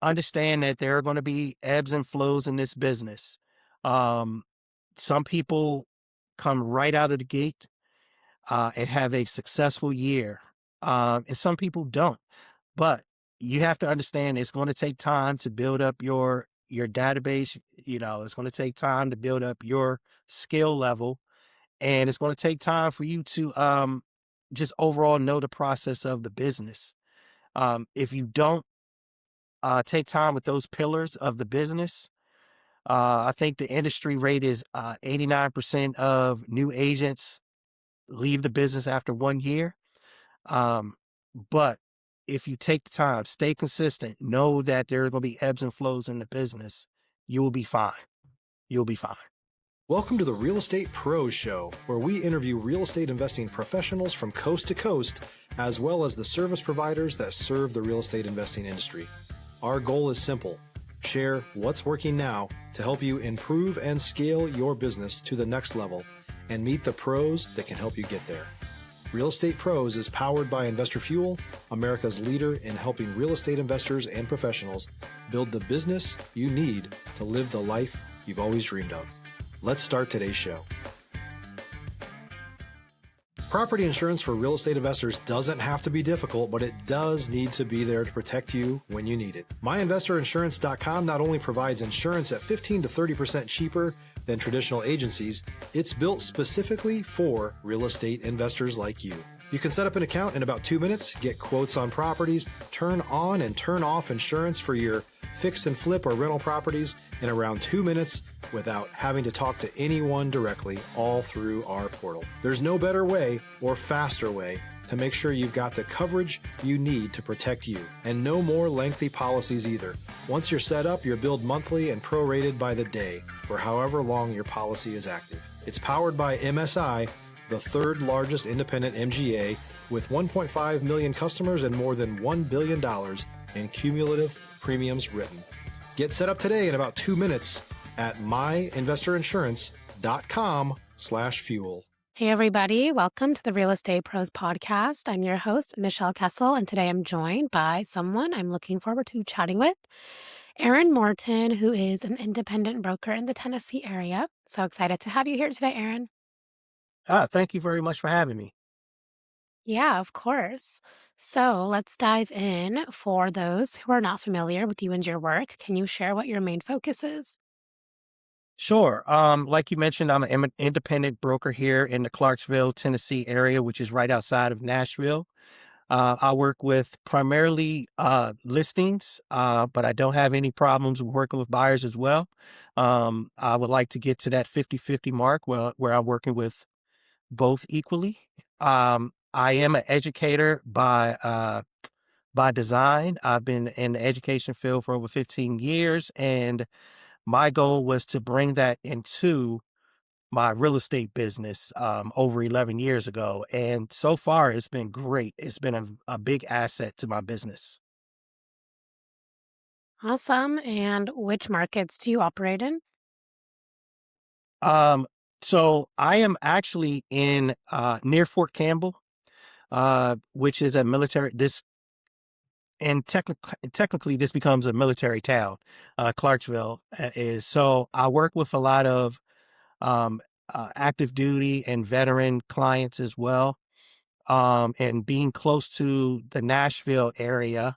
understand that there are going to be ebbs and flows in this business. Um, some people come right out of the gate and have a successful year, and some people don't. But you have to understand it's going to take time to build up your database. It's going to take time to build up your skill level, and it's going to take time for you to just overall know the process of the business. If you don't take time with those pillars of the business, I think the industry rate is 89% of new agents leave the business after 1 year. Um, but if you take the time, stay consistent, know that there are going to be ebbs and flows in the business, you will be fine. You'll be fine. Welcome to the Real Estate Pros Show, where we interview real estate investing professionals from coast to coast, as well as the service providers that serve the real estate investing industry. Our goal is simple: share what's working now to help you improve and scale your business to the next level and meet the pros that can help you get there. Real Estate Pros is powered by Investor Fuel, America's leader in helping real estate investors and professionals build the business you need to live the life you've always dreamed of. Let's start today's show. Property insurance for real estate investors doesn't have to be difficult, but it does need to be there to protect you when you need it. MyInvestorInsurance.com not only provides insurance at 15 to 30% cheaper than traditional agencies, it's built specifically for real estate investors like you. You can set up an account in about 2 minutes, get quotes on properties, turn on and turn off insurance for your fix and flip or rental properties in around 2 minutes without having to talk to anyone directly, all through our portal. There's no better way or faster way to make sure you've got the coverage you need to protect you, and no more lengthy policies either. Once you're set up, you're billed monthly and prorated by the day for however long your policy is active. It's powered by MSI, the third largest independent MGA, with 1.5 million customers and more than $1 billion in cumulative premiums written. Get set up today in about 2 minutes at myinvestorinsurance.com/fuel. Hey, everybody. Welcome to the Real Estate Pros podcast. I'm your host, Michelle Kesil, and today I'm joined by someone I'm looking forward to chatting with, Aaron Morton, who is an independent broker in the Tennessee area. So excited to have you here today, Aaron. Thank you very much for having me. Yeah, of course. So let's dive in. For those who are not familiar with you and your work, can you share what your main focus is? Sure. Like you mentioned, I'm an independent broker here in the Clarksville, Tennessee area, which is right outside of Nashville. I work with primarily listings, but I don't have any problems with working with buyers as well. I would like to get to that 50-50 mark where I'm working with both equally. I am an educator by design. I've been in the education field for over 15 years, and my goal was to bring that into my real estate business over 11 years ago. And so far, it's been great. It's been a big asset to my business. Awesome. And which markets do you operate in? Um, so I am actually in near Fort Campbell, which is a military. And technically, this becomes a military town. Clarksville is. So I work with a lot of um, active duty and veteran clients as well. And being close to the Nashville area,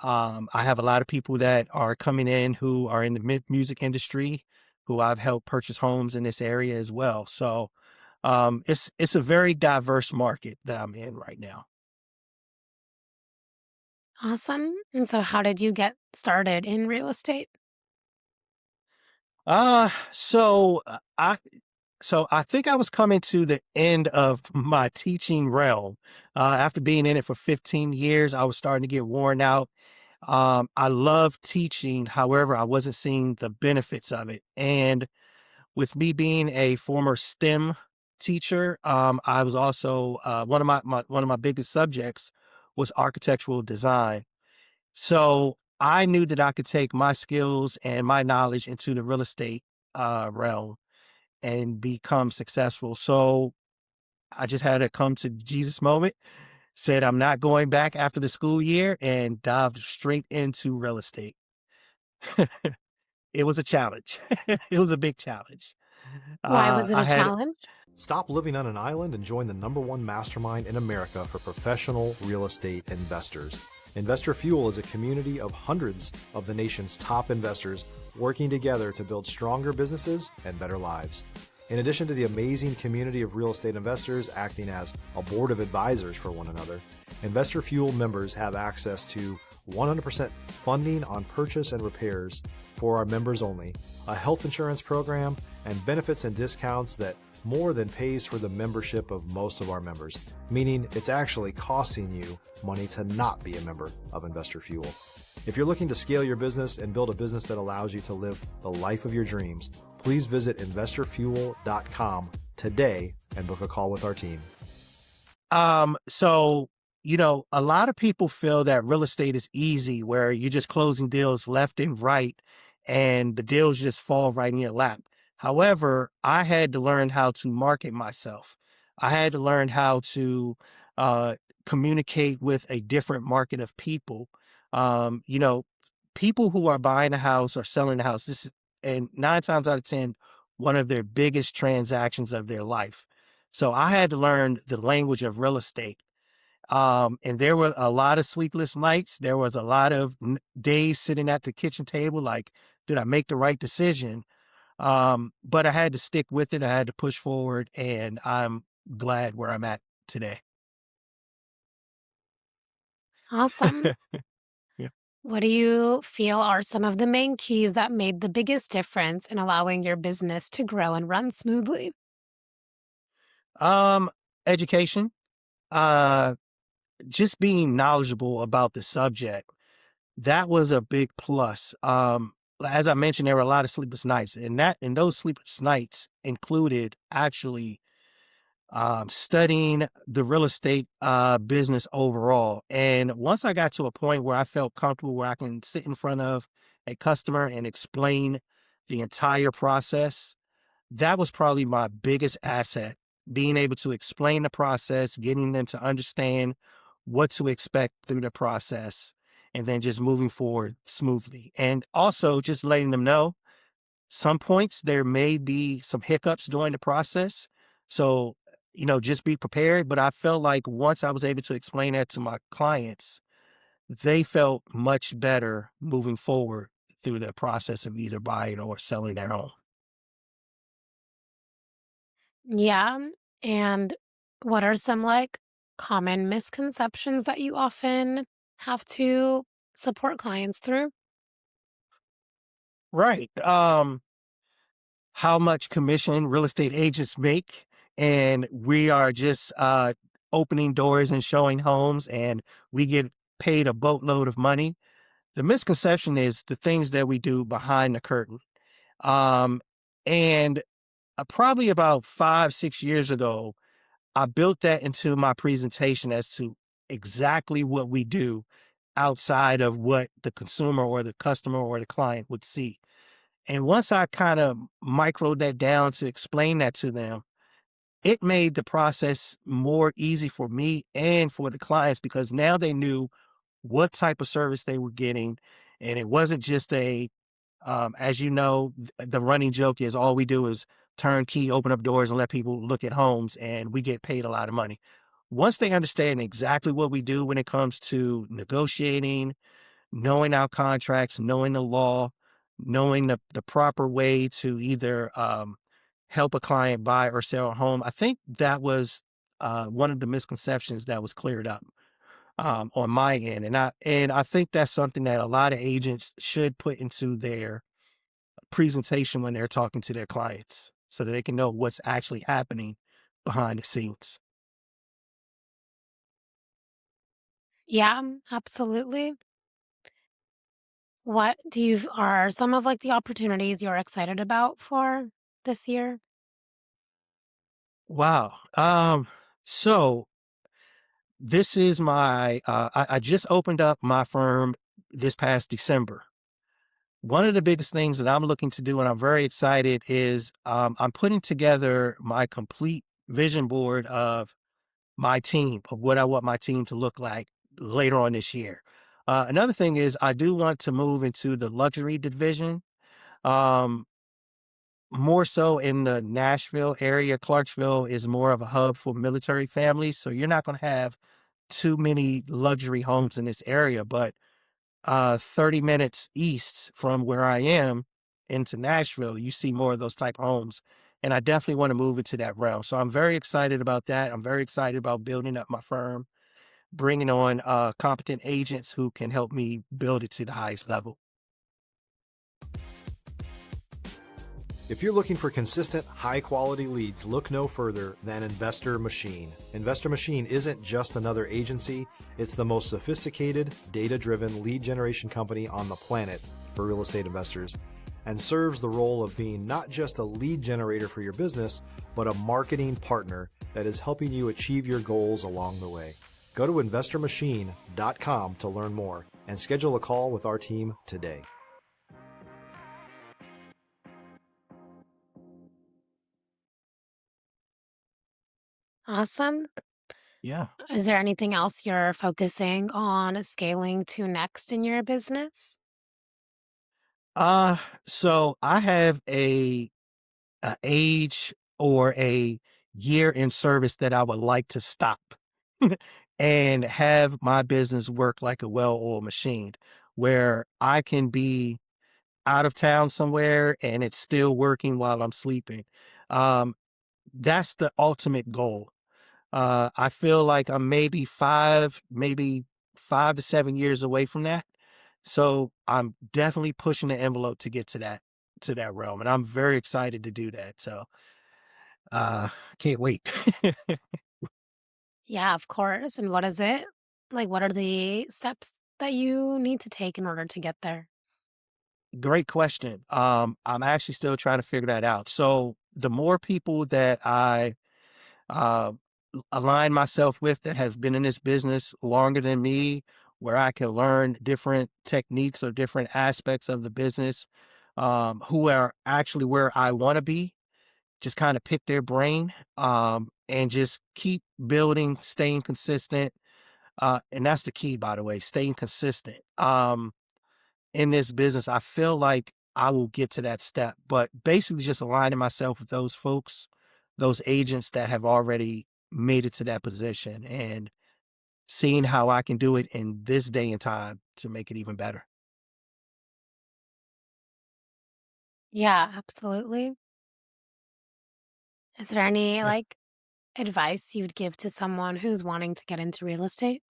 I have a lot of people that are coming in who are in the music industry, who I've helped purchase homes in this area as well. So it's a very diverse market that I'm in right now. Awesome. And so how did you get started in real estate? Uh, so uh, I I think I was coming to the end of my teaching realm. After being in it for 15 years, I was starting to get worn out. I love teaching. However, I wasn't seeing the benefits of it. And with me being a former STEM teacher, I was also one of one of my biggest subjects was architectural design. So I knew that I could take my skills and my knowledge into the real estate realm and become successful. So I just had a come to Jesus moment, said I'm not going back after the school year, and dived straight into real estate. It was a challenge. It was a big challenge. Why was it I a had challenge? Stop living on an island and join the #1 mastermind in America for professional real estate investors. Investor Fuel is a community of hundreds of the nation's top investors working together to build stronger businesses and better lives. In addition to the amazing community of real estate investors acting as a board of advisors for one another, Investor Fuel members have access to 100% funding on purchase and repairs for our members only, a health insurance program, and benefits and discounts that more than pays for the membership of most of our members, meaning it's actually costing you money to not be a member of Investor Fuel. If you're looking to scale your business and build a business that allows you to live the life of your dreams, please visit investorfuel.com today and book a call with our team. So, a lot of people feel that real estate is easy, where you're just closing deals left and right and the deals just fall right in your lap. However, I had to learn how to market myself. I had to learn how to uh, communicate with a different market of people. Um, you know, People who are buying a house or selling a house, and 9 times out of 10, one of their biggest transactions of their life. So I had to learn the language of real estate. And there were a lot of sleepless nights. There was a lot of days sitting at the kitchen table, like, did I make the right decision? But I had to stick with it. I had to push forward, and I'm glad where I'm at today. Awesome. Yeah. What do you feel are some of the main keys that made the biggest difference in allowing your business to grow and run smoothly? Um, Education, uh, just being knowledgeable about the subject. That was a big plus. As I mentioned, there were a lot of sleepless nights, and those sleepless nights included actually studying the real estate business overall. And once I got to a point where I felt comfortable, where I can sit in front of a customer and explain the entire process, that was probably my biggest asset. Being able to explain the process, getting them to understand what to expect through the process, and then just moving forward smoothly. And also just letting them know some points there may be some hiccups during the process. So, just be prepared. But I felt like once I was able to explain that to my clients, they felt much better moving forward through the process of either buying or selling their home. Yeah. And what are some common misconceptions that you often have to support clients through? Right. How much commission real estate agents make, and we are just opening doors and showing homes, and we get paid a boatload of money. The misconception is the things that we do behind the curtain. Um, and Probably about 5, 6 years ago, I built that into my presentation as to exactly what we do outside of what the consumer or the customer or the client would see. And once I kind of microed that down to explain that to them, it made the process more easy for me and for the clients, because now they knew what type of service they were getting. And it wasn't just as you know, the running joke is all we do is turnkey, open up doors and let people look at homes, and we get paid a lot of money. Once they understand exactly what we do when it comes to negotiating, knowing our contracts, knowing the law, knowing the proper way to either help a client buy or sell a home, I think that was one of the misconceptions that was cleared up on my end. And I think that's something that a lot of agents should put into their presentation when they're talking to their clients, so that they can know what's actually happening behind the scenes. Yeah, absolutely. What do you are some of the opportunities you're excited about for this year? Wow. So this is I just opened up my firm this past December. One of the biggest things that I'm looking to do, and I'm very excited, is I'm putting together my complete vision board of my team, of what I want my team to look like later on this year. Another thing is I do want to move into the luxury division. Um, More so in the Nashville area. Clarksville is more of a hub for military families, so you're not going to have too many luxury homes in this area. But 30 minutes east from where I am into Nashville, you see more of those type of homes. And I definitely want to move into that realm. So I'm very excited about that. I'm very excited about building up my firm, bringing on competent agents who can help me build it to the highest level. If you're looking for consistent, high-quality leads, look no further than Investor Machine. Investor Machine isn't just another agency, it's the most sophisticated, data-driven lead generation company on the planet for real estate investors, and serves the role of being not just a lead generator for your business, but a marketing partner that is helping you achieve your goals along the way. Go to investormachine.com to learn more and schedule a call with our team today. Awesome. Yeah. Is there anything else you're focusing on scaling to next in your business? Uh, so I have a age or a year in service that I would like to stop and have my business work like a well-oiled machine where I can be out of town somewhere and it's still working while I'm sleeping. Um, that's the ultimate goal. I feel like I'm maybe 5 to 7 years away from that. So I'm definitely pushing the envelope to get to that realm. And I'm very excited to do that. So uh can't wait. Yeah, of course. And what is it? Like, what are the steps that you need to take in order to get there? Great question. I'm actually still trying to figure that out. So the more people that I uh, align myself with that have been in this business longer than me, where I can learn different techniques or different aspects of the business, who are actually where I want to be, just kind of pick their brain, and just keep building, staying consistent. And that's the key, by the way, staying consistent. In this business, I feel like I will get to that step, but basically just aligning myself with those folks, those agents that have already made it to that position and seeing how I can do it in this day and time to make it even better. Yeah, absolutely. Is there any Yeah. like advice you'd give to someone who's wanting to get into real estate?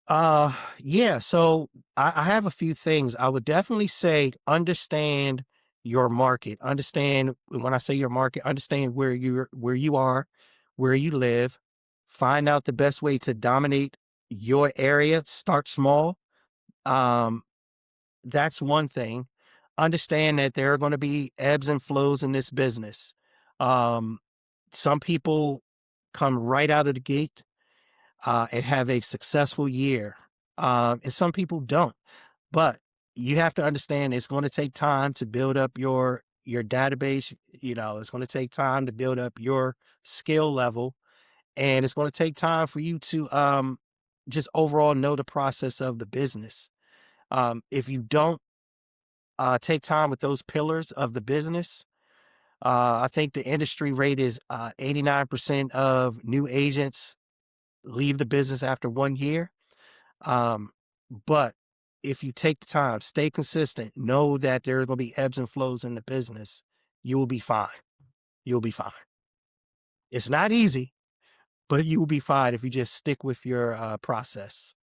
Yeah. So I have a few things. I would definitely say understand your market. Understand when I say your market, understand where you are, where you live. Find out the best way to dominate your area. Start small. Um, that's one thing. Understand that there are going to be ebbs and flows in this business. Um, some people come right out of the gate and have a successful year. And some people don't. But you have to understand it's going to take time to build up your database. You know, it's going to take time to build up your skill level, and it's going to take time for you to just overall know the process of the business. If you don't take time with those pillars of the business, I think the industry rate is 89% of new agents leave the business after 1 year. Um, but if you take the time, stay consistent, know that there are going to be ebbs and flows in the business, you will be fine. You'll be fine. It's not easy, but you will be fine if you just stick with your process.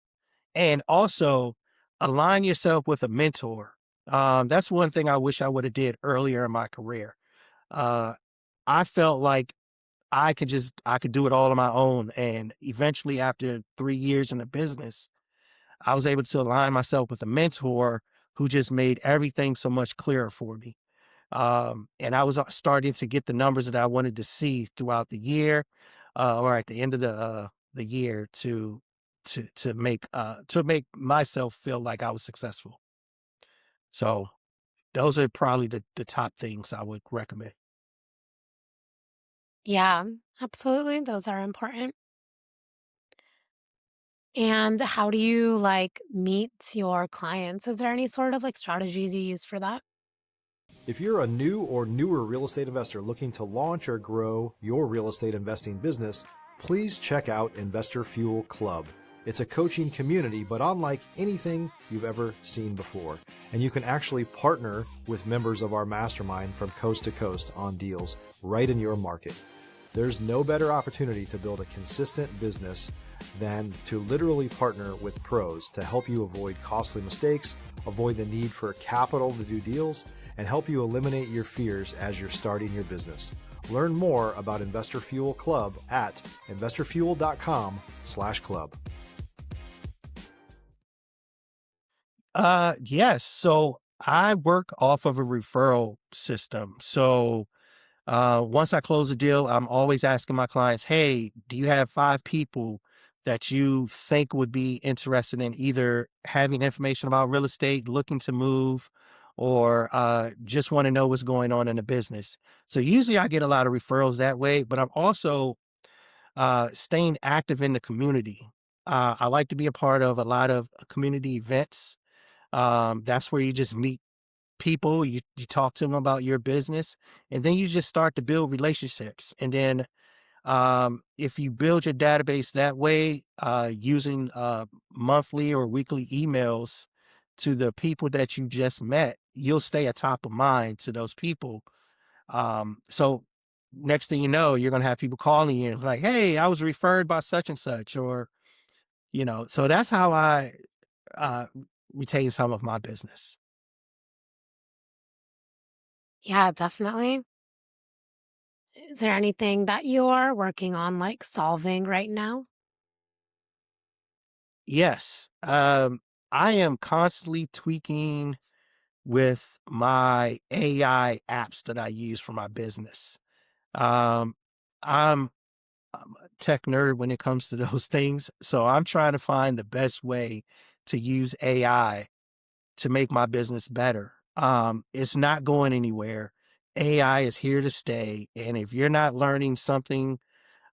And also align yourself with a mentor. That's one thing I wish I would have did earlier in my career. Uh, I felt like I could do it all on my own. And eventually after 3 years in the business, I was able to align myself with a mentor who just made everything so much clearer for me. And I was starting to get the numbers that I wanted to see throughout the year, or at the end of the year to make myself feel like I was successful. So those are probably the top things I would recommend. Yeah, absolutely. Those are important. And how do you like meet your clients? Is there any sort of like strategies you use for that? If you're a new or newer real estate investor looking to launch or grow your real estate investing business, please check out Investor Fuel Club. It's a coaching community, but unlike anything you've ever seen before. And you can actually partner with members of our mastermind from coast to coast on deals right in your market. There's no better opportunity to build a consistent business than to literally partner with pros to help you avoid costly mistakes, avoid the need for capital to do deals, and help you eliminate your fears as you're starting your business. Learn more about Investor Fuel Club at investorfuel.com/club. Yes. So I work off of a referral system. So once I close a deal, I'm always asking my clients, hey, do you have 5 people that you think would be interested in either having information about real estate, looking to move, or just want to know what's going on in the business? So usually I get a lot of referrals that way, but I'm also staying active in the community. I like to be a part of a lot of community events. That's where you just meet people, you talk to them about your business, and then you just start to build relationships. And then if you build your database that way, using monthly or weekly emails to the people that you just met, you'll stay at top of mind to those people. So next thing you know, you're going to have people calling you like, hey, I was referred by such and such, or, so that's how I uh, retain some of my business. Yeah, definitely. Is there anything that you're working on, like solving right now? Yes. I am constantly tweaking with my AI apps that I use for my business. Um, I'm, I'm a tech nerd when it comes to those things. So I'm trying to find the best way to use AI to make my business better. It's not going anywhere. AI is here to stay. And if you're not learning something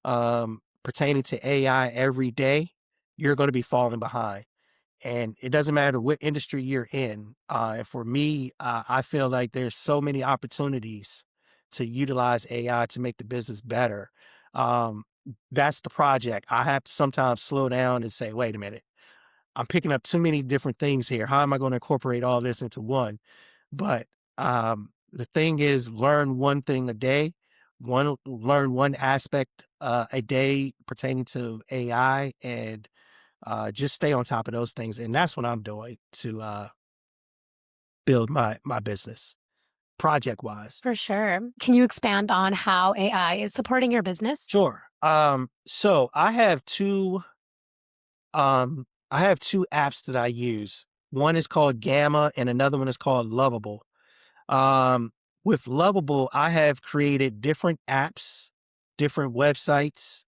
pertaining to AI every day, you're going to be falling behind. And it doesn't matter what industry you're in. And for me, I feel like there's so many opportunities to utilize AI to make the business better. Um, that's the project. I have to sometimes slow down and say, wait a minute, I'm picking up too many different things here. How am I going to incorporate all this into one? But the thing is, learn one thing a day. Learn one aspect a day pertaining to AI, and just stay on top of those things. And that's what I'm doing to build my business project wise. For sure. Can you expand on how AI is supporting your business? Sure. So I have two apps that I use. One is called Gamma and another one is called Lovable. Um, with Lovable, I have created different apps, different websites,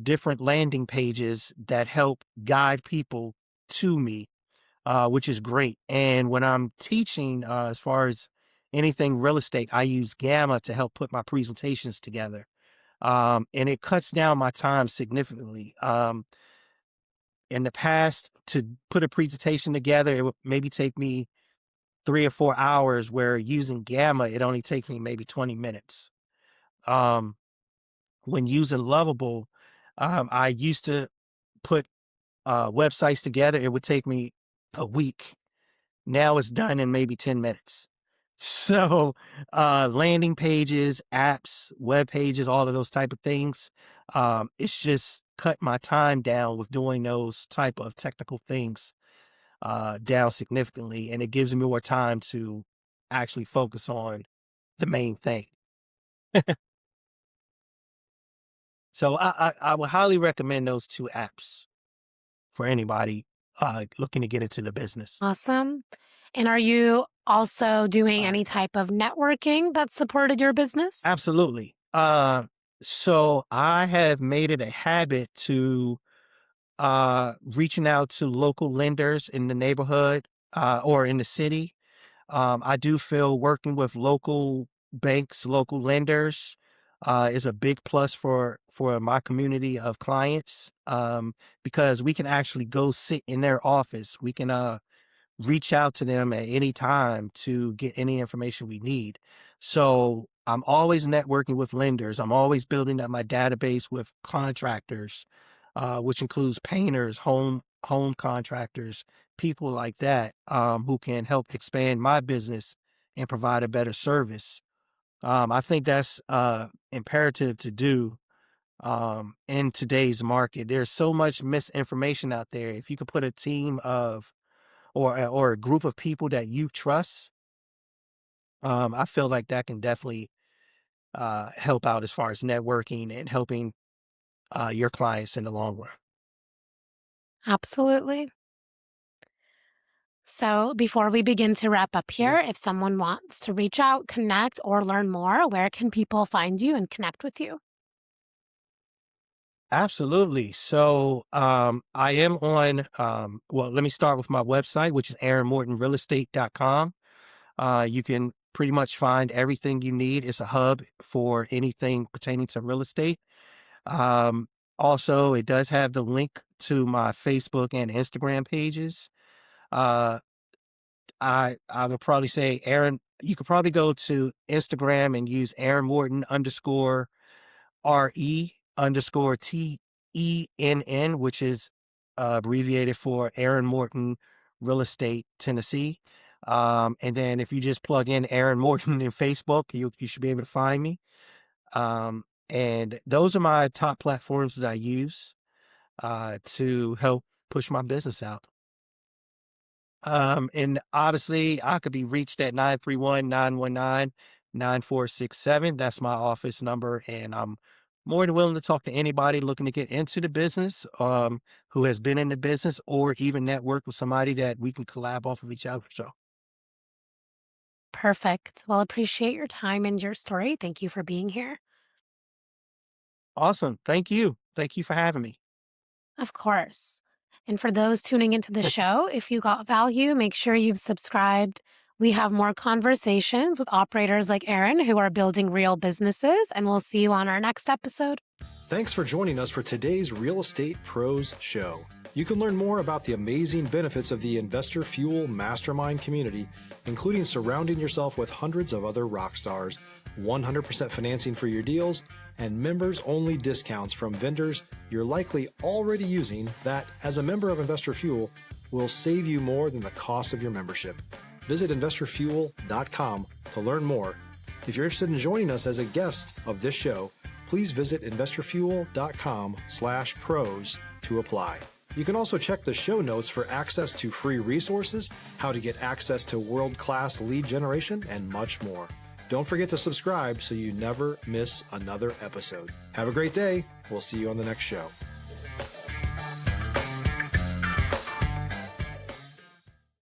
different landing pages that help guide people to me, which is great. And when I'm teaching, as far as anything real estate, I use Gamma to help put my presentations together. And it cuts down my time significantly. In the past, to put a presentation together, it would maybe take me 3 or 4 hours, where using Gamma, it only takes me maybe 20 minutes. Um, when using Lovable, I used to put websites together. It would take me a week. Now it's done in maybe 10 minutes. So landing pages, apps, web pages, all of those type of things. It's just cut my time down with doing those type of technical things down significantly. And it gives me more time to actually focus on the main thing. So I would highly recommend those two apps for anybody looking to get into the business. Awesome. And are you also doing Uh, any type of networking that supported your business? Absolutely. So I have made it a habit to reaching out to local lenders in the neighborhood or in the city. I do feel working with local banks, local lenders, is a big plus for my community of clients, because we can actually go sit in their office. We can reach out to them at any time to get any information we need. So I'm always networking with lenders. I'm always building up my database with contractors, which includes painters, home contractors, people like that, who can help expand my business and provide a better service. I think that's imperative to do in today's market. There's so much misinformation out there. If you could put a team of or a group of people that you trust, I feel like that can definitely help out as far as networking and helping your clients in the long run. Absolutely. So, before we begin to wrap up Yeah. here, if someone wants to reach out, connect, or learn more, where can people find you and connect with you? Absolutely. So I am on, well, let me start with my website, which is aaronmortonrealestate.com. You can pretty much find everything you need. It's a hub for anything pertaining to real estate. Um, Also, it does have the link to my Facebook and Instagram pages. Uh, I would probably say Aaron, you could probably go to Instagram and use Aaron Morton underscore RE_TENN, which is abbreviated for Aaron Morton Real Estate Tennessee. And then if you just plug in Aaron Morton in Facebook, you should be able to find me. And those are my top platforms that I use to help push my business out. And obviously I could be reached at 931-919-9467. That's my office number. And I'm more than willing to talk to anybody looking to get into the business, who has been in the business, or even network with somebody that we can collab off of each other. So Perfect. Well, appreciate your time and your story. Thank you for being here. awesome. Thank you. Thank you for having me. Of course. And for those tuning into the show, if you got value, make sure you've subscribed. We have more conversations with operators like Aaron who are building real businesses, and we'll see you on our next episode. Thanks for joining us for today's Real Estate Pros Show. You can learn more about the amazing benefits of the Investor Fuel Mastermind community, including surrounding yourself with hundreds of other rock stars, 100% financing for your deals, and members-only discounts from vendors you're likely already using that, as a member of Investor Fuel, will save you more than the cost of your membership. Visit investorfuel.com to learn more. If you're interested in joining us as a guest of this show, please visit investorfuel.com/pros to apply. You can also check the show notes for access to free resources, how to get access to world-class lead generation, and much more. Don't forget to subscribe so you never miss another episode. Have a great day. We'll see you on the next show.